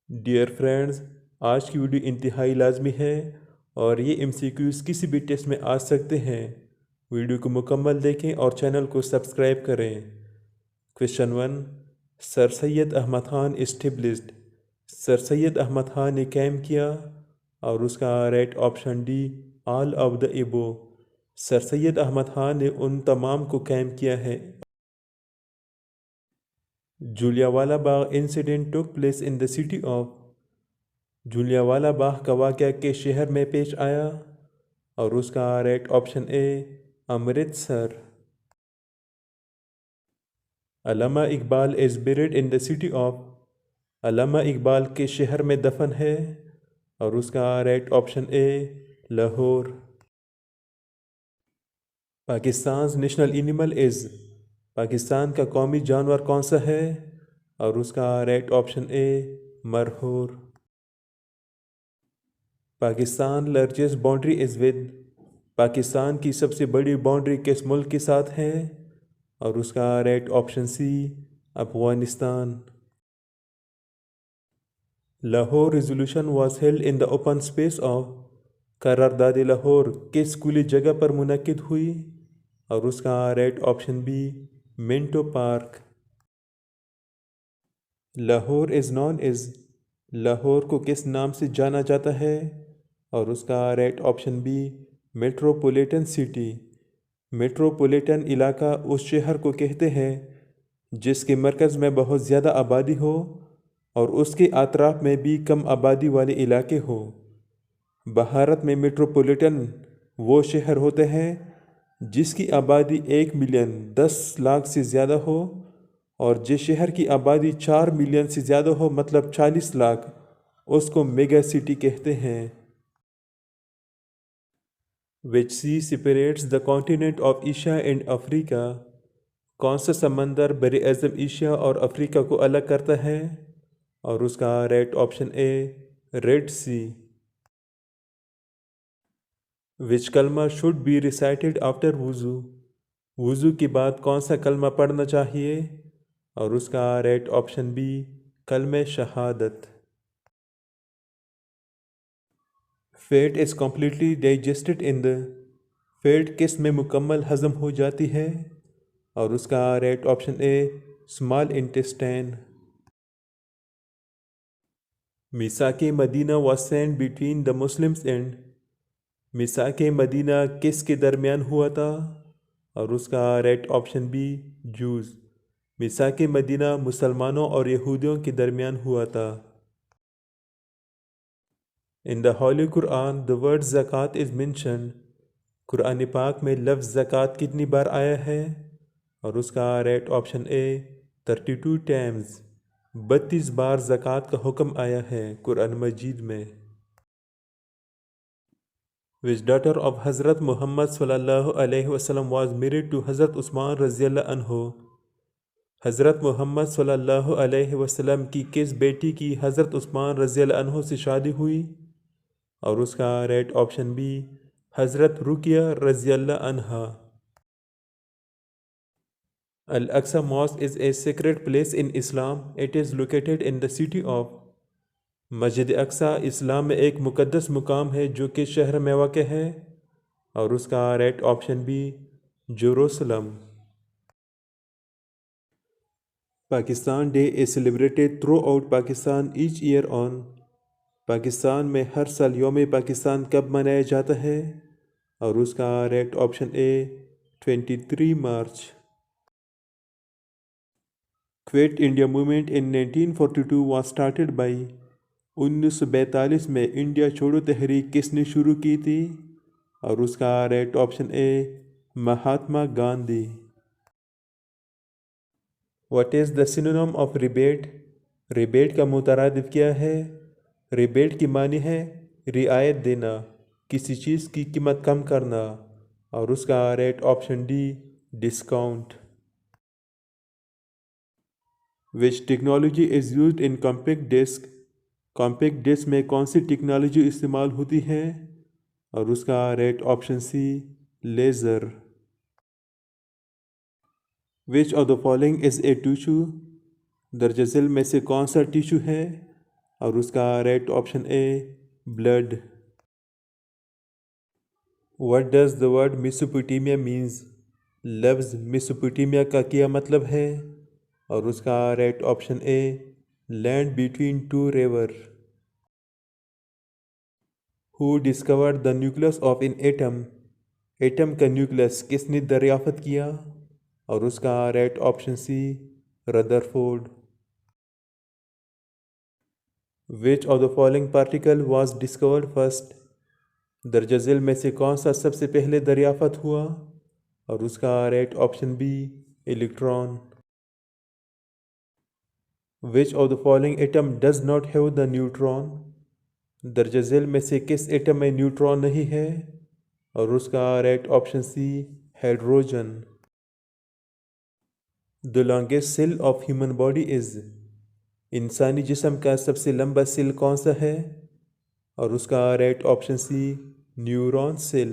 Dear friends, आज की video इंतहाई लाजमी है और ये एमसीक्यूज़ किसी भी टेस्ट में आ सकते हैं। वीडियो को मुकम्मल देखें और चैनल को सब्सक्राइब करें। Question 1। Sir Syed Ahmad Khan established. Sir Syed Ahmad Khan ने कैम किया और उसका right option D all of the above. Sir Syed Ahmad Khan ने उन तमाम को कैम किया है। Jallianwala Bagh incident took place in the city of. Jallianwala Bagh का वाक़या के शहर में पेश आया और उसका right option a Amritsar. Allama Iqbal is buried in the city of. अल्लामा इकबाल के शहर में दफन है और उसका right option a Lahore. Pakistan national animal is. Pakistan का कौमी जानवर कौन सा है और उसका राइट ऑप्शन ए मरहूर। Pakistan largest boundary is with. Pakistan की सबसे बड़ी बाउंड्री किस मुल्क के साथ है और उसका right option C Afghanistan. Lahore resolution was held in the open space of. करारदाद लाहौर किस खुली जगह पर मुनक्किद हुई और उसका right option b Minto Park. Lahore is known as. Lahore को किस नाम से जाना जाता है और उसका right option b metropolitan city. Metropolitan इलाका उस शहर को कहते हैं जिसके मरकज़ में बहुत ज़्यादा आबादी हो और उसके अतराफ में भी कम आबादी वाले इलाके हो। भारत में मेट्रोपॉलिटन वो शहर होते हैं जिसकी आबादी 1,10,00,000 से ज़्यादा हो और जिस शहर की आबादी 4 मिलियन से ज़्यादा हो मतलब 40 लाख, उसको मेगा सिटी कहते हैं। Which sea separates the continent of Asia and Africa? कौन सा समंदर बरे अज़म एशिया और अफ्रीका को अलग करता है और उसका राइट ऑप्शन ए रेड सी। विच कलमा शुड बी रिसाइटेड आफ्टर वुज़ू। वुज़ू के बाद कौन सा कलमा पढ़ना चाहिए और उसका राइट ऑप्शन बी कलमे शहादत। Fat is completely digested in the. Fat किस में मुकम्मल हज़म हो जाती है और उसका right option a small intestine. मिसाके Medina was signed between the Muslims and. मिसाके मदीना किस के दरमियान हुआ था और उसका राइट ऑप्शन बी जूस। मिसाके मदीना मुसलमानों और यहूदियों के दरमियान हुआ था। In the holy Quran the word zakat is mention. Quran पाक में लफ्ज़ ज़कात कितनी बार आया है और उसका राइट ऑप्शन ए 32 टाइम्स। 32 बार ज़कात का हुक्म आया है कुरान मजीद में। Which daughter of Hazrat Muhammad sallallahu alaihi wasallam was married to Hazrat Usman रज़ियल्लाहु अन्हु। हज़रत मोहम्मद सल्लल्लाहु अलैहि वसल्लम की किस बेटी की हज़रत उस्मान रज़ियल्लाहु अन्हु से शादी हुई और उसका राइट ऑप्शन बी हज़रत रुकिया रज़ियल्लाहु अन्हा। Al Aqsa mosque is a sacred place in Islam. It is located in the city of. मस्जिद अक्सा इस्लाम में एक मुक़द्दस मुकाम है जो कि शहर में वाक़ है और उसका right option B Jerusalem. Pakistan day is celebrated throughout पाकिस्तान ईच ईयर ऑन। पाकिस्तान में हर साल यौम पाकिस्तान कब मनाया जाता है और उसका right option A 23 March. Quit India movement in 1942 was started by. 1942 में इंडिया छोड़ो तहरीक किसने शुरू की थी और उसका right option A Mahatma Gandhi. What is the synonym of rebate. Rebate का मुतरादिफ क्या है। रिबेट की मानी है रियायत देना, किसी चीज़ की कीमत कम करना और उसका right option D discount. Which technology is used in compact disc. Compact disc में कौन सी टेक्नोलॉजी इस्तेमाल होती है और उसका right option C laser. Which of the following is a tissue. दरअसल में से कौन सा टिश्यू है और उसका right option A blood. What does the word Mesopotamia means? लफ्ज़ मेसोपोटामिया का क्या मतलब है? और उसका right option A land between to river. Who discovered the nucleus of an atom? Atom का न्यूक्लियस किसने दरियाफ्त किया? और उसका right option C Rutherford. Which of the following particle was discovered first? दर्ज झेल में से कौन सा सबसे पहले दरियाफ्त हुआ? और उसका right option B electron. Which of the following atom does not have the neutron? दर्ज झेल में से किस एटम में न्यूट्रॉन नहीं है? और उसका right option C hydrogen. The longest cell of human body is? इंसानी जिस्म का सबसे लंबा सेल कौन सा है? और उसका right option C neuron cell.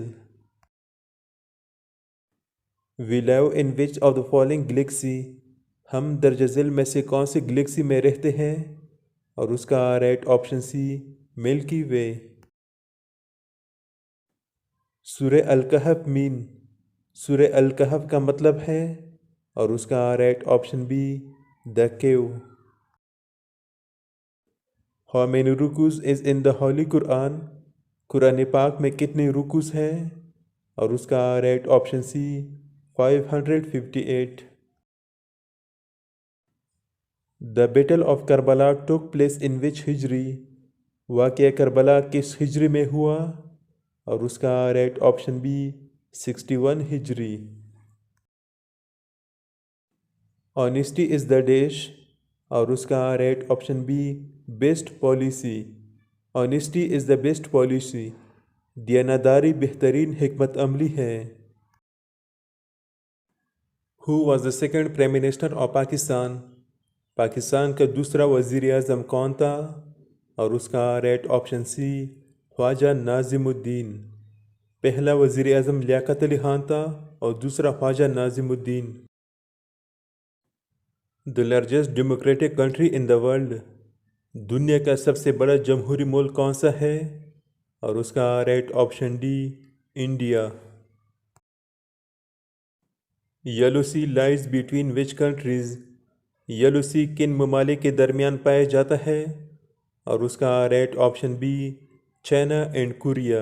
We live in which of the following galaxy? हम दर्ज झेल में से कौन सी गैलेक्सी में रहते हैं? और उसका राइट ऑप्शन सी मिल्की वे। सूरह अल कहफ मीन? सूरह अल कहफ का मतलब है? और उसका right option b the cave. How many rukus is in the holy Quran? Quran पाक में कितने रुकूज हैं? और उसका right option C 558। The battle of Karbala took place in which hijri? वाक़या करबला किस हिजरी में हुआ? और उसका राइट ऑप्शन बी 61 हिजरी। Honesty is the dash? और उसका right option b best policy. Honesty is the best policy. दियानतदारी बेहतरीन हिकमत अमली है। Who was the second prime minister of Pakistan? Pakistan का दूसरा वज़ीर आज़म कौन था? और उसका right option C Khwaja Nazimuddin. पहला वज़ीर आज़म लियाकत अली खान था और दूसरा Khwaja Nazimuddin. The largest democratic country in the world? दुनिया का सबसे बड़ा जमहूरी मुल्क कौन सा है? और उसका right option D India. Yellow Sea lies between which countries? Yellow Sea किन ममालिक के दरमियान पाया जाता है? और उसका right option b China and Korea.